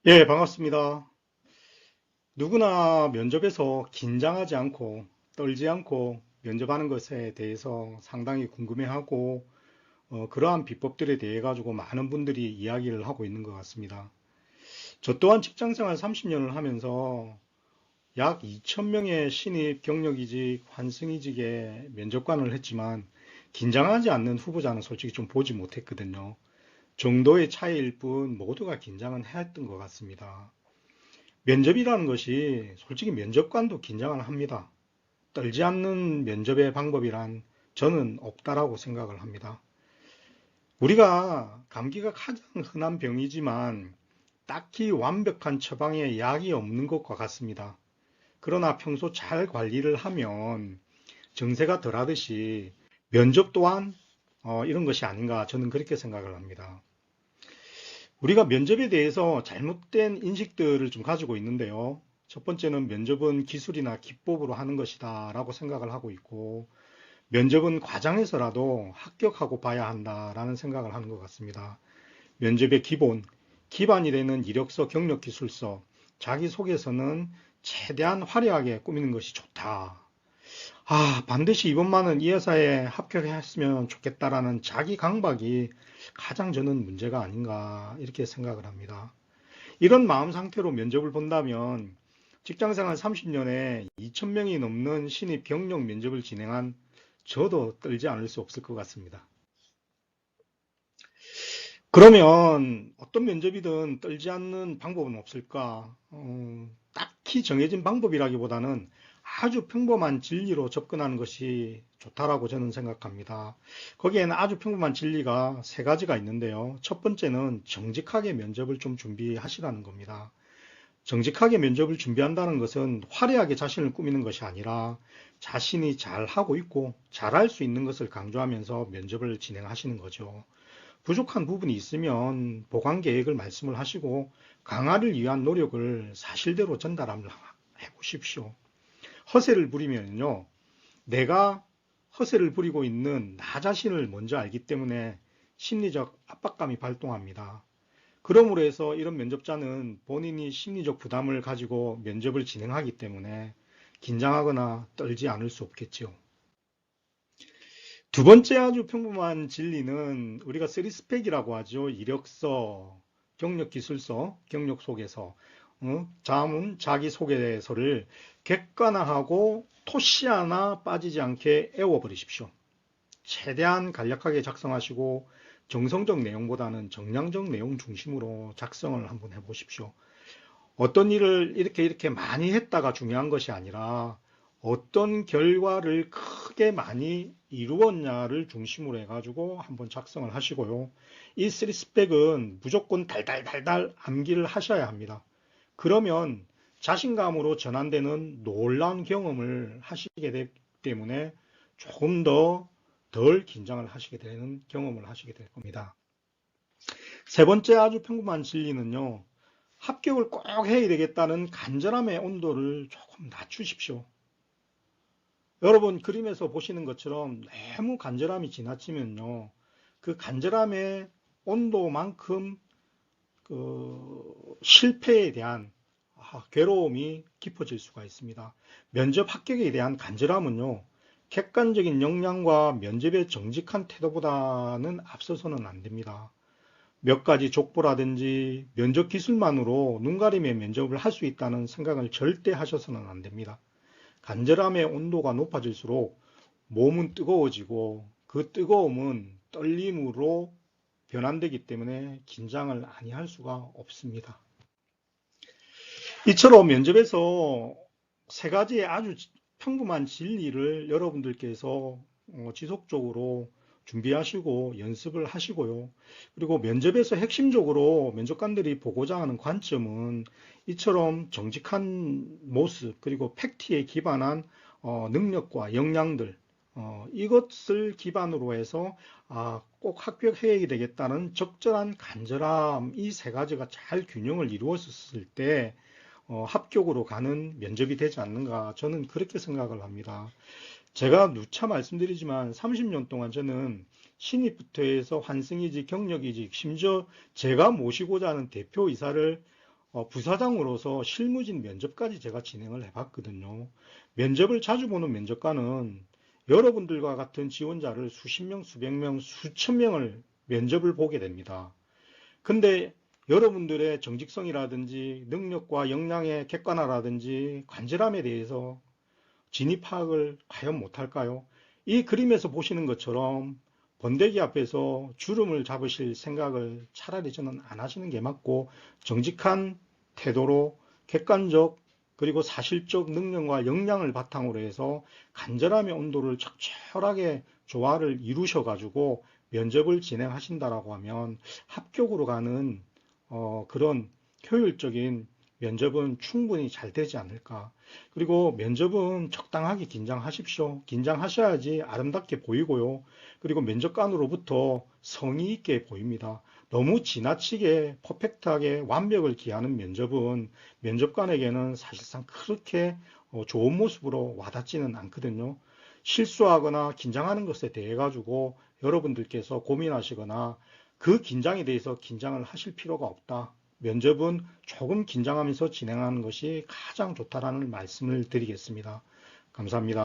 예, 반갑습니다. 누구나 면접에서 긴장하지 않고 떨지 않고 면접하는 것에 대해서 상당히 궁금해하고 그러한 비법들에 대해 가지고 많은 분들이 이야기를 하고 있는 것 같습니다. 저 또한 직장생활 30년을 하면서 약 2,000명의 신입 경력이직, 환승이직의 면접관을 했지만 긴장하지 않는 후보자는 솔직히 좀 보지 못했거든요. 정도의 차이일 뿐 모두가 긴장은 했던 것 같습니다. 면접이라는 것이 솔직히 면접관도 긴장을 합니다. 떨지 않는 면접의 방법이란 저는 없다라고 생각을 합니다. 우리가 감기가 가장 흔한 병이지만 딱히 완벽한 처방에 약이 없는 것과 같습니다. 그러나 평소 잘 관리를 하면 증세가 덜하듯이 면접 또한 이런 것이 아닌가 저는 그렇게 생각을 합니다. 우리가 면접에 대해서 잘못된 인식들을 좀 가지고 있는데요. 첫 번째는 면접은 기술이나 기법으로 하는 것이다 라고 생각을 하고 있고, 면접은 과정에서라도 합격하고 봐야 한다라는 생각을 하는 것 같습니다. 면접의 기반이 되는 이력서, 경력 기술서, 자기소개서는 최대한 화려하게 꾸미는 것이 좋다. 반드시 이번만은 이 회사에 합격했으면 좋겠다라는 자기 강박이 가장 저는 문제가 아닌가 이렇게 생각을 합니다. 이런 마음 상태로 면접을 본다면 직장생활 30년에 2,000명이 넘는 신입 경력 면접을 진행한 저도 떨지 않을 수 없을 것 같습니다. 그러면 어떤 면접이든 떨지 않는 방법은 없을까? 딱히 정해진 방법이라기보다는 아주 평범한 진리로 접근하는 것이 좋다라고 저는 생각합니다. 거기에는 아주 평범한 진리가 세 가지가 있는데요. 첫 번째는 정직하게 면접을 좀 준비하시라는 겁니다. 정직하게 면접을 준비한다는 것은 화려하게 자신을 꾸미는 것이 아니라 자신이 잘하고 있고 잘할 수 있는 것을 강조하면서 면접을 진행하시는 거죠. 부족한 부분이 있으면 보강 계획을 말씀을 하시고 강화를 위한 노력을 사실대로 전달을 해 보십시오. 허세를 부리면요. 내가 허세를 부리고 있는 나 자신을 먼저 알기 때문에 심리적 압박감이 발동합니다. 그러므로 해서 이런 면접자는 본인이 심리적 부담을 가지고 면접을 진행하기 때문에 긴장하거나 떨지 않을 수 없겠죠. 두 번째 아주 평범한 진리는 우리가 쓰리스펙이라고 하죠. 이력서, 경력기술서, 경력소개서, 자문, 자기소개서를 객관화하고 토시 하나 빠지지 않게 애워버리십시오. 최대한 간략하게 작성하시고 정성적 내용보다는 정량적 내용 중심으로 작성을 한번 해보십시오. 어떤 일을 이렇게 많이 했다가 중요한 것이 아니라 어떤 결과를 크게 많이 이루었냐를 중심으로 해가지고 한번 작성을 하시고요. 이 쓰리스펙은 무조건 달달달달 암기를 하셔야 합니다. 그러면 자신감으로 전환되는 놀라운 경험을 하시게 되기 때문에 조금 더 덜 긴장을 하시게 되는 경험을 하시게 될 겁니다. 세 번째 아주 평범한 진리는요. 합격을 꼭 해야 되겠다는 간절함의 온도를 조금 낮추십시오. 여러분 그림에서 보시는 것처럼 너무 간절함이 지나치면요. 그 간절함의 온도만큼 실패에 대한 괴로움이 깊어질 수가 있습니다. 면접 합격에 대한 간절함은요. 객관적인 역량과 면접의 정직한 태도보다는 앞서서는 안 됩니다. 몇 가지 족보라든지 면접 기술만으로 눈가림의 면접을 할 수 있다는 생각을 절대 하셔서는 안 됩니다. 간절함의 온도가 높아질수록 몸은 뜨거워지고 그 뜨거움은 떨림으로 변환되기 때문에 긴장을 아니할 수가 없습니다. 이처럼 면접에서 세 가지의 아주 평범한 진리를 여러분들께서 지속적으로 준비하시고 연습을 하시고요. 그리고 면접에서 핵심적으로 면접관들이 보고자 하는 관점은 이처럼 정직한 모습 그리고 팩트에 기반한 능력과 역량들 이것을 기반으로 해서 꼭 합격해야 되겠다는 적절한 간절함 이 세 가지가 잘 균형을 이루었을 때 합격으로 가는 면접이 되지 않는가 저는 그렇게 생각을 합니다. 제가 누차 말씀드리지만 30년 동안 저는 신입부터 해서 환승이직, 경력이직, 심지어 제가 모시고자 하는 대표이사를 부사장으로서 실무진 면접까지 제가 진행을 해봤거든요. 면접을 자주 보는 면접관은 여러분들과 같은 지원자를 수십 명, 수백 명, 수천 명을 면접을 보게 됩니다. 근데 여러분들의 정직성이라든지 능력과 역량의 객관화라든지 관절함에 대해서 진입 파악을 과연 못할까요? 이 그림에서 보시는 것처럼 번데기 앞에서 주름을 잡으실 생각을 차라리 저는 안 하시는 게 맞고, 정직한 태도로 객관적 그리고 사실적 능력과 역량을 바탕으로 해서 간절함의 온도를 적절하게 조화를 이루셔 가지고 면접을 진행하신다라고 하면 합격으로 가는 그런 효율적인 면접은 충분히 잘 되지 않을까. 그리고 면접은 적당하게 긴장하십시오. 긴장하셔야지 아름답게 보이고요. 그리고 면접관으로부터 성의 있게 보입니다. 너무 지나치게 퍼펙트하게 완벽을 기하는 면접은 면접관에게는 사실상 그렇게 좋은 모습으로 와닿지는 않거든요. 실수하거나 긴장하는 것에 대해 가지고 여러분들께서 고민하시거나 그 긴장에 대해서 긴장을 하실 필요가 없다. 면접은 조금 긴장하면서 진행하는 것이 가장 좋다라는 말씀을 드리겠습니다. 감사합니다.